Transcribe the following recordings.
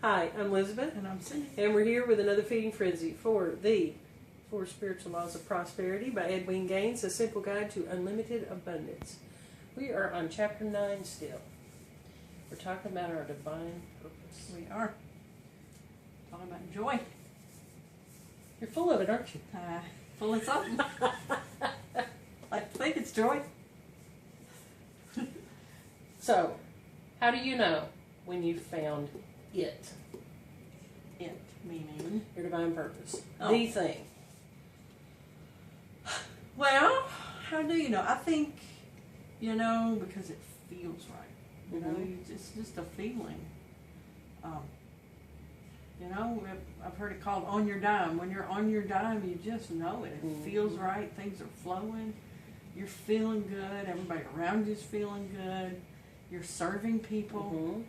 Hi, I'm Elizabeth, And I'm Cindy. and we're here with another Feeding Frenzy for the Four Spiritual Laws of Prosperity by Edwin Gaines, a simple guide to unlimited abundance. We are on chapter 9 still. We're talking about our divine purpose. We are talking about joy. You're full of it, aren't you? Full of something. I think it's joy. So, how do you know when you found it? It, meaning? Your divine purpose. Oh. The thing. Well, how do you know? I think, because it feels right. Mhm. Just a feeling. I've heard it called on your dime. When you're on your dime, you just know it. It feels right. Things are flowing. You're feeling good. Everybody around you's feeling good. You're serving people, Mhm.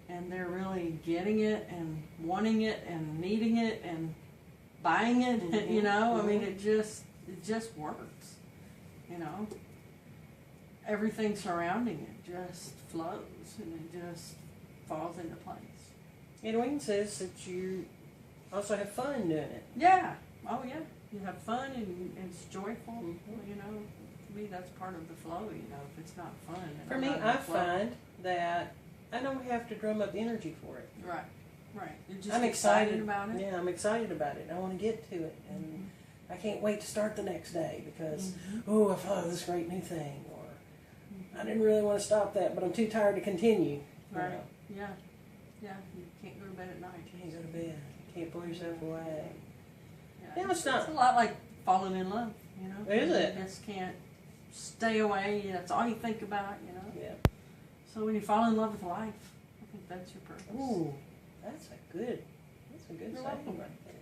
and they're really getting it and wanting it and needing it and buying it. Mhm. I mean, it just works. Everything surrounding it just flows and it just falls into place. Edwin says that you also have fun doing it. Yeah. Oh yeah. You have fun and it's joyful. Mhm. To me that's part of the flow. If it's not fun. then For I'm me, not in I the flow. find that I don't have to drum up energy for it. Right. You're just I'm excited about it. Yeah, I'm excited about it. I want to get to it, and I can't wait to start the next day because, Mhm. I found this great new thing, or I didn't really want to stop that, but I'm too tired to continue. Right. You know, Yeah. You can't go to bed at night. you can't go to bed. You can't pull yourself away. Yeah. No, it's not. It's a lot like falling in love. Is it? You just can't stay away. That's all you think about. Yeah. So when you fall in love with life, I think that's your purpose. Ooh, that's a good You're saying welcome. right there.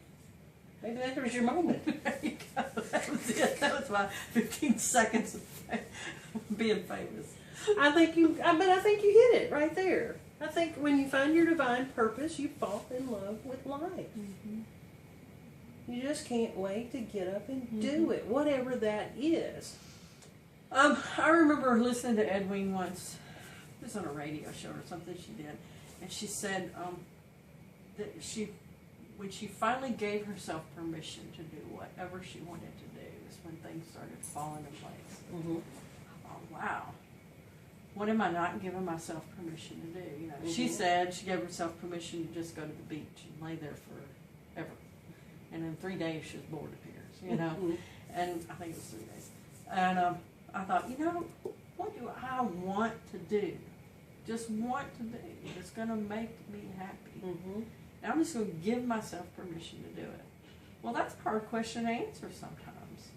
Maybe that was your moment. There you go. That was it. That was my 15 seconds of being famous. but I think you hit it right there. I think when you find your divine purpose, you fall in love with life. You just can't wait to get up and do it, whatever that is. I remember listening to Edwin once. It was on a radio show or something she did, and she said that when she finally gave herself permission to do whatever she wanted to do, is when things started falling in place. Mm-hmm. Oh wow! What am I not giving myself permission to do? She said she gave herself permission to just go to the beach and lay there forever, and in 3 days she was bored of tears. Mhm. And I think it was 3 days. And I thought, what do I want to do? Just want to do. It's going to make me happy. Mm-hmm. And I'm just going to give myself permission to do it. Well, that's a hard question to answer sometimes.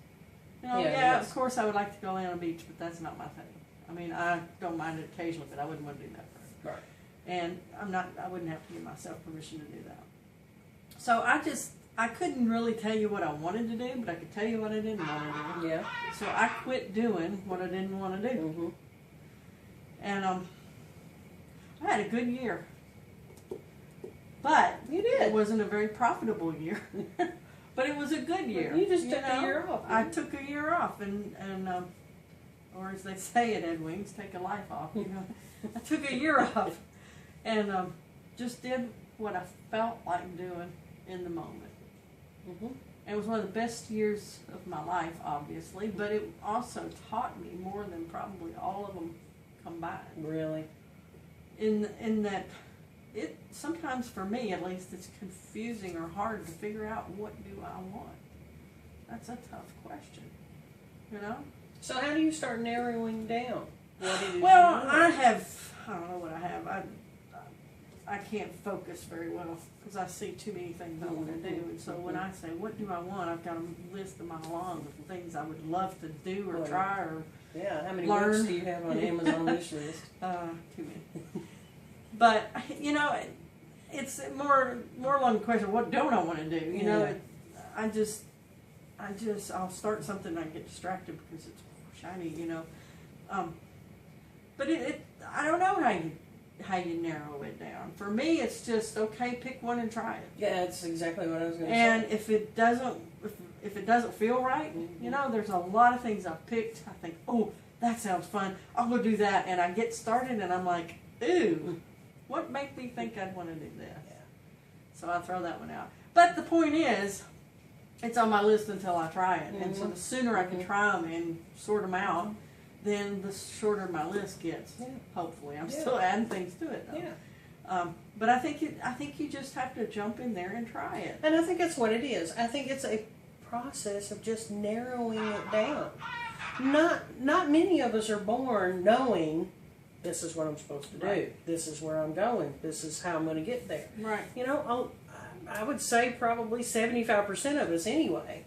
Yeah, it is. Of course I would like to go lay on a beach, but that's not my thing. I mean, I don't mind it occasionally, but I wouldn't want to do that forever. Right. And I wouldn't have to give myself permission to do that. So I couldn't really tell you what I wanted to do, but I could tell you what I didn't want to do. Yeah. So I quit doing what I didn't want to do. Mm-hmm. And I had a good year. But You did. it wasn't a very profitable year. But it was a good year. You just took a year off. I took a year off and or as they say at Ed Wings, take a life off, I took a year off and just did what I felt like doing in the moment. Mm-hmm. It was one of the best years of my life, obviously, but it also taught me more than probably all of them combined. Really? In that, it sometimes for me at least, it's confusing or hard to figure out what do I want. That's a tough question, So how do you start narrowing down what it is? Well, you want? I don't know what I have. I can't focus very well because I see too many things I want to do. And so when I say, what do I want, I've got a list of my long of things I would love to do or try or Yeah, how many learn. books do you have on Amazon wish list? too many. But, it's more along the question, what don't I want to do? Yeah. I'll start something and I get distracted because it's shiny, But I don't know how you narrow it down. For me, it's just, okay, pick one and try it. Yeah, that's exactly what I was going to And say. if it doesn't feel right, there's a lot of things I've picked. I think, oh, that sounds fun. I'll go do that. And I get started and I'm like, ooh, what made me think I'd want to do this? Yeah. So I throw that one out. But the point is, it's on my list until I try it. And so the sooner I can try them and sort them out, then the shorter my list gets. Yeah. Hopefully, I'm still adding things to it though. Yeah. But I think you just have to jump in there and try it. And I think that's what it is. I think it's a process of just narrowing it down. Not many of us are born knowing this is what I'm supposed to do. Right. This is where I'm going. This is how I'm going to get there. Right. You know, I would say probably 75% of us anyway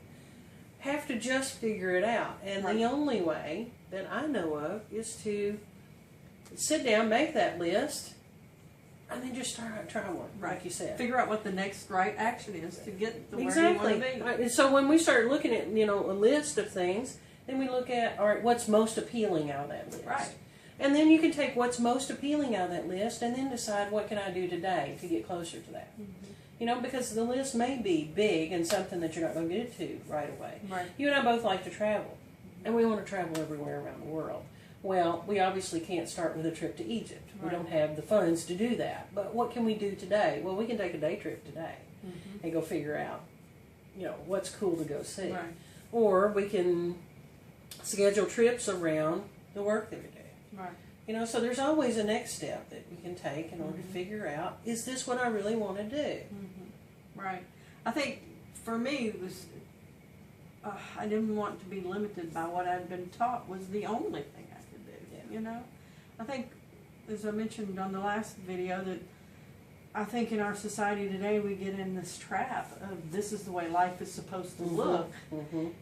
have to just figure it out. And the only way that I know of is to sit down, make that list, and then just try one, like you said. Figure out what the next right action is to get to where Exactly. you want to be. And so when we start looking at, a list of things, then we look at, all right, what's most appealing out of that list. Right. And then you can take what's most appealing out of that list and then decide what can I do today to get closer to that. Because the list may be big and something that you're not going to get to right away. Right. You and I both like to travel, and we want to travel everywhere around the world. Well, we obviously can't start with a trip to Egypt. We don't have the funds to do that. But what can we do today? Well, we can take a day trip today and go figure out, what's cool to go see. Right. Or we can schedule trips around the work that we do. Right. So there's always a next step that we can take in order to figure out, is this what I really want to do? Right. I think for me, it was, I didn't want to be limited by what I'd been taught was the only thing I could do, I think, as I mentioned on the last video, that I think in our society today we get in this trap of this is the way life is supposed to look,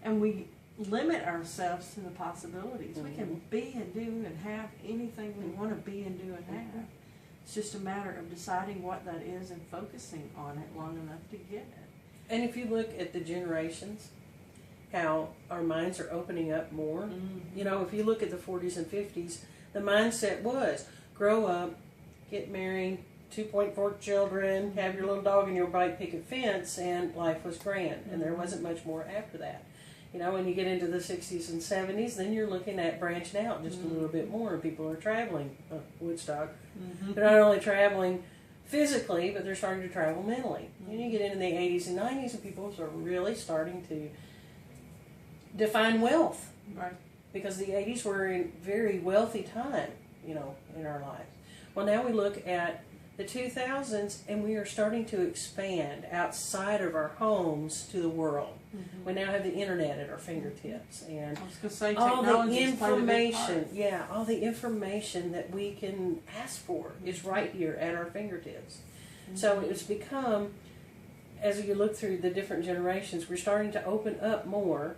and we limit ourselves to the possibilities. We can be and do and have anything we want to be and do and have. It's just a matter of deciding what that is and focusing on it long enough to get it. And if you look at the generations, how our minds are opening up more. If you look at the 40s and 50s, the mindset was grow up, get married, 2.4 children, have your little dog and your white picket fence, and life was grand. And there wasn't much more after that. When you get into the 60s and 70s, then you're looking at branching out just a little bit more. People are traveling. Woodstock. They're not only traveling physically, but they're starting to travel mentally. And you get into the 80s and 90s, and people are really starting to define wealth. Right. Because the 80s were a very wealthy time, in our lives. Well, now we look at the 2000s, and we are starting to expand outside of our homes to the world. We now have the internet at our fingertips, and I was going to say all the technology's played a big part. information, all the information that we can ask for is right here at our fingertips. So it's become, as you look through the different generations, we're starting to open up more,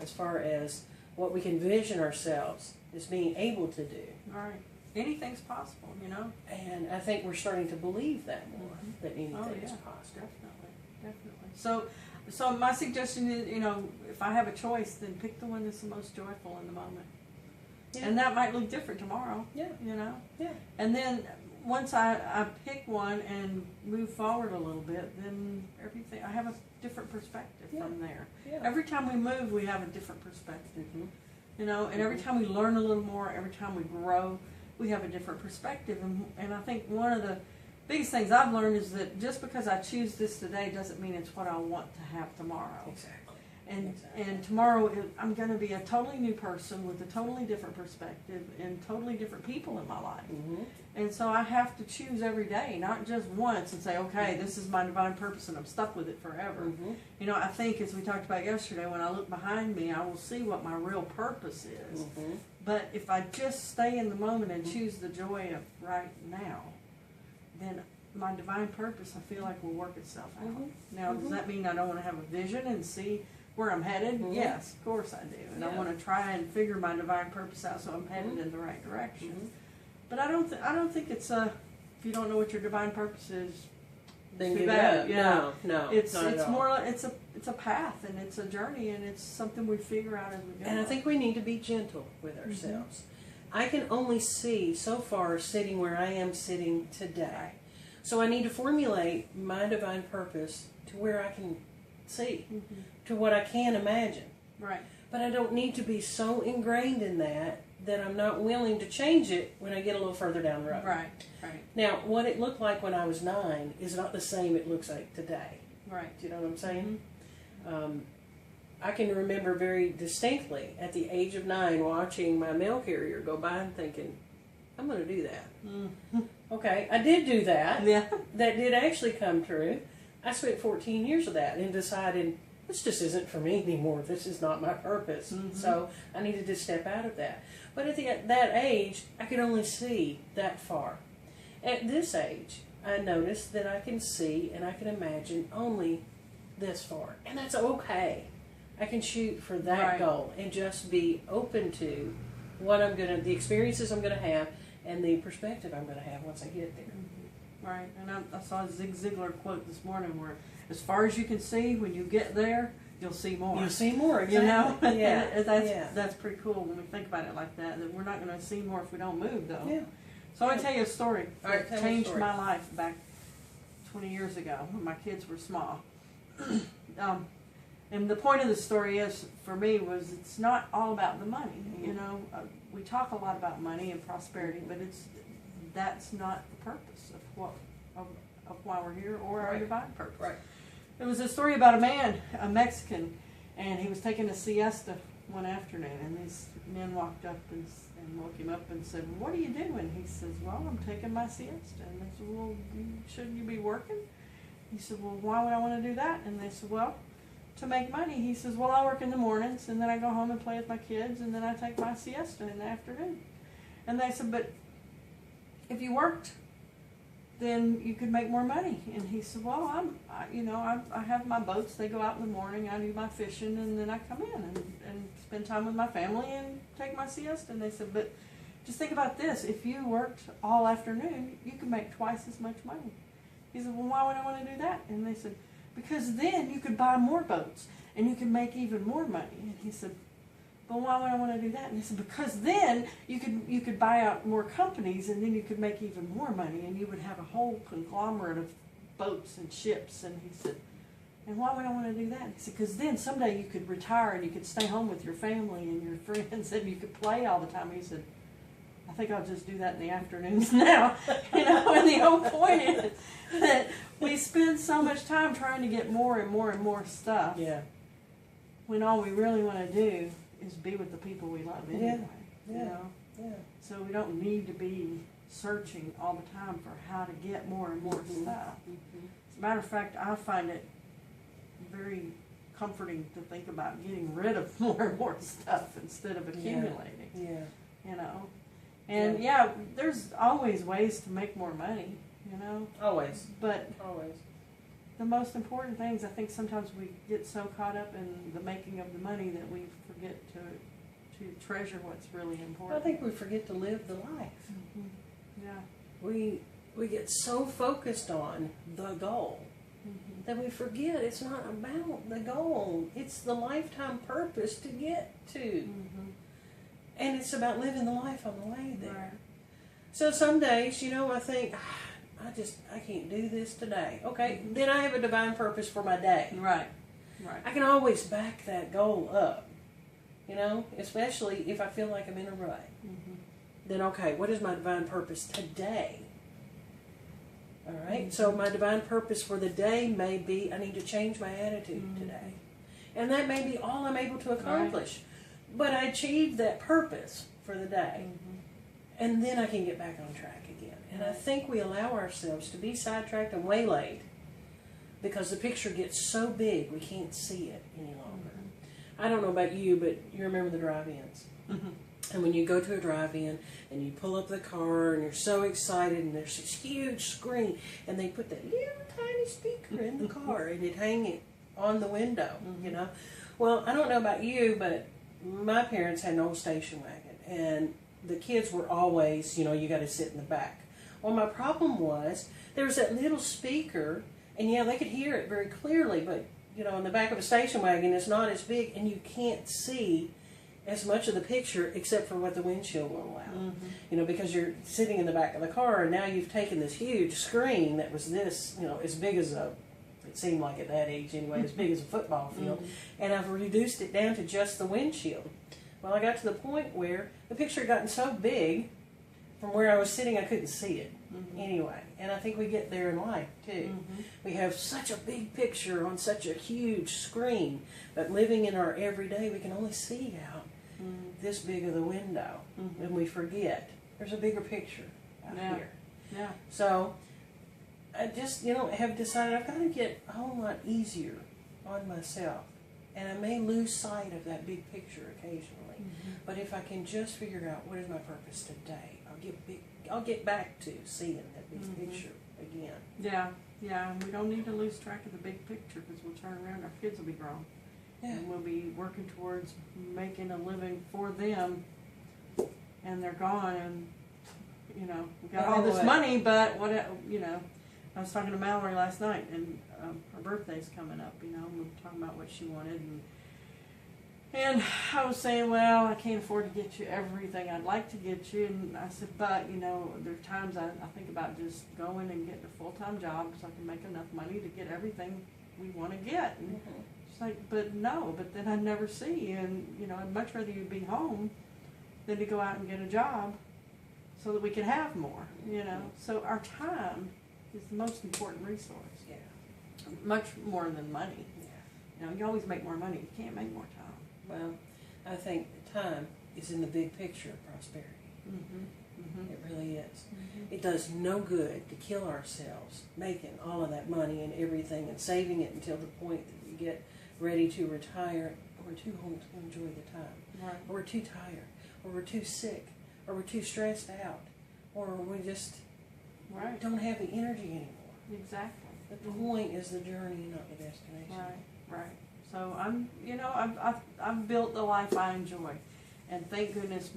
as far as what we can vision ourselves as being able to do. Right. Anything's possible, And I think we're starting to believe that more, that anything is possible. Definitely. So my suggestion is, if I have a choice, then pick the one that's the most joyful in the moment. Yeah. And that might look different tomorrow. Yeah. Yeah. And then once I pick one and move forward a little bit, then I have a different perspective from there. Yeah. Every time we move, we have a different perspective. And every time we learn a little more, every time we grow, we have a different perspective. And I think one of the biggest things I've learned is that just because I choose this today doesn't mean it's what I want to have tomorrow. Exactly. And tomorrow I'm going to be a totally new person with a totally different perspective and totally different people in my life. And so I have to choose every day, not just once and say, okay, this is my divine purpose and I'm stuck with it forever. I think as we talked about yesterday, when I look behind me, I will see what my real purpose is. But if I just stay in the moment and choose the joy of right now, then my divine purpose, I feel like, will work itself out. Now, does that mean I don't want to have a vision and see where I'm headed? Yes, of course I do. And I want to try and figure my divine purpose out so I'm headed in the right direction. But I don't think it's if you don't know what your divine purpose is, Then too give bad. it up. No, It's not at all. more it's a path and it's a journey and it's something we figure out as we go. And I think we need to be gentle with ourselves. I can only see so far sitting where I am sitting today. So I need to formulate my divine purpose to where I can see, to what I can imagine. Right. But I don't need to be so ingrained in that that I'm not willing to change it when I get a little further down the road. Right. Right. Now, what it looked like when I was 9 is not the same it looks like today. Right. Do you know what I'm saying? I can remember very distinctly at the age of 9 watching my mail carrier go by and thinking, I'm going to do that. Mm-hmm. Okay, I did do that. Yeah. That did actually come true. I spent 14 years of that and decided this just isn't for me anymore. This is not my purpose. Mm-hmm. So I needed to step out of that. But at that age, I could only see that far. At this age, I noticed that I can see and I can imagine only this far. And that's okay. I can shoot for that Right. goal and just be open to what the experiences I'm going to have and the perspective I'm going to have once I get there. Right, and I saw a Zig Ziglar quote this morning where, as far as you can see, when you get there, you'll see more. You'll see more, You know, exactly. Yeah, And that's yeah. that's pretty cool when we think about it like that. That we're not going to see more if we don't move, though. Yeah. So I want to tell you a story All right, that tell me a changed story. my life back 20 years ago when my kids were small. And the point of the story is, for me, was it's not all about the money. You know, we talk a lot about money and prosperity, but that's not the purpose of why we're here or our Right. divine purpose. Right. There was a story about a man, a Mexican, and he was taking a siesta one afternoon, and these men walked up and woke him up and said, "What are you doing?" He says, "Well, I'm taking my siesta." And they said, "Well, shouldn't you be working?" He said, "Well, why would I want to do that?" And they said, "Well, to make money." He says, "Well, I work in the mornings, and then I go home and play with my kids, and then I take my siesta in the afternoon." And they said, "But if you worked, then you could make more money." And he said, "Well, I have my boats. They go out in the morning. I do my fishing, and then I come in and spend time with my family and take my siesta." And they said, "But just think about this. If you worked all afternoon, you could make twice as much money." He said, "Well, why would I want to do that?" And they said, "Because then you could buy more boats and you could make even more money." And he said, "But why would I want to do that?" And he said, "Because then you could buy out more companies and then you could make even more money and you would have a whole conglomerate of boats and ships." And he said, "And why would I want to do that?" And he said, "Because then someday you could retire and you could stay home with your family and your friends and you could play all the time." He said, "I think I'll just do that in the afternoons now." You know, and the whole point is that we spend so much time trying to get more and more and more stuff Yeah. when all we really want to do is be with the people we love anyway. Yeah. You know? Yeah. So we don't need to be searching all the time for how to get more and more stuff. As a matter of fact, I find it very comforting to think about getting rid of more and more stuff instead of accumulating. Yeah. You know? And yeah, there's always ways to make more money, you know? Always. But Always. the most important things, I think sometimes we get so caught up in the making of the money that we forget to treasure what's really I important. think we forget to live the life. Mhm. Yeah. We get so focused on the goal Mhm. that we forget it's not about the goal. It's the lifetime purpose to get to. Mhm. And it's about living the life on the way there. Right. So some days, I think, I can't do this today. Okay, then I have a divine purpose for my day. Right. Right. I can always back that goal up, especially if I feel like I'm in a rut. Mhm. Then, okay, what is my divine purpose today? All right, so my divine purpose for the day may be I need to change my attitude today. And that may be all I'm able to accomplish. But I achieved that purpose for the day. Mhm. And then I can get back on track again. And I think we allow ourselves to be sidetracked and waylaid because the picture gets so big we can't see it any longer. I don't know about you, but you remember the drive-ins. Mhm. And when you go to a drive-in and you pull up the car and you're so excited and there's this huge screen and they put that little tiny speaker in the car and it hang it on the window, Well, I don't know about you, but my parents had an old station wagon and the kids were always, you got to sit in the back. Well, my problem was there was that little speaker and they could hear it very clearly, but in the back of a station wagon it's not as big and you can't see as much of the picture except for what the windshield will allow. Because you're sitting in the back of the car and now you've taken this huge screen that was this, as big as it seemed like at that age anyway, as big as a football field, and I've reduced it down to just the windshield. Well, I got to the point where the picture had gotten so big from where I was sitting I couldn't see it anyway. And I think we get there in life too. We have such a big picture on such a huge screen, but living in our everyday we can only see out this big of the window, and we forget there's a bigger picture out here. Yeah. So I just, have decided I've got to get a whole lot easier on myself. And I may lose sight of that big picture occasionally. But if I can just figure out what is my purpose today, I'll get back to seeing that big picture again. Yeah, and we don't need to lose track of the big picture, because we'll turn around, our kids will be grown. Yeah. And we'll be working towards making a living for them, and they're gone, and we got all this money, but I was talking to Mallory last night, and her birthday's coming up, and we were talking about what she wanted, and I was saying, well, I can't afford to get you everything I'd like to get you, and I said, but, there's times I think about just going and getting a full-time job so I can make enough money to get everything we want to get, and she's like, but then I'd never see you, and, I'd much rather you be home than to go out and get a job so that we can have more, so our time is the most important resource. Yeah. Much more than money. Yeah. You always make more money. You can't make more time. Well, I think time is in the big picture of prosperity. It really is. It does no good to kill ourselves making all of that money and everything and saving it until the point that we get ready to retire. We're too old to enjoy the time. Right. Or we're too tired. Or we're too sick. Or we're too stressed out. Or we just don't have the energy anymore. Exactly. The point is the journey, not the destination. Right. So I've built the life I enjoy, and thank goodness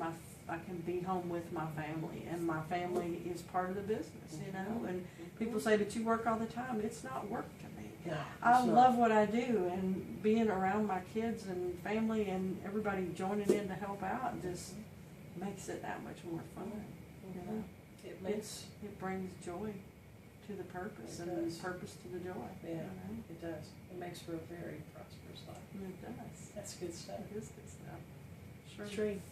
I can be home with my family, and my family is part of the business, And people say that you work all the time. It's not work to me. No, I love what I do, and being around my kids and family and everybody joining in to help out just makes it that much more fun. It brings joy to the purpose, and the purpose to the joy. Yeah, it does. It makes for a very prosperous life. It does. That's good stuff. It is good stuff. Sure.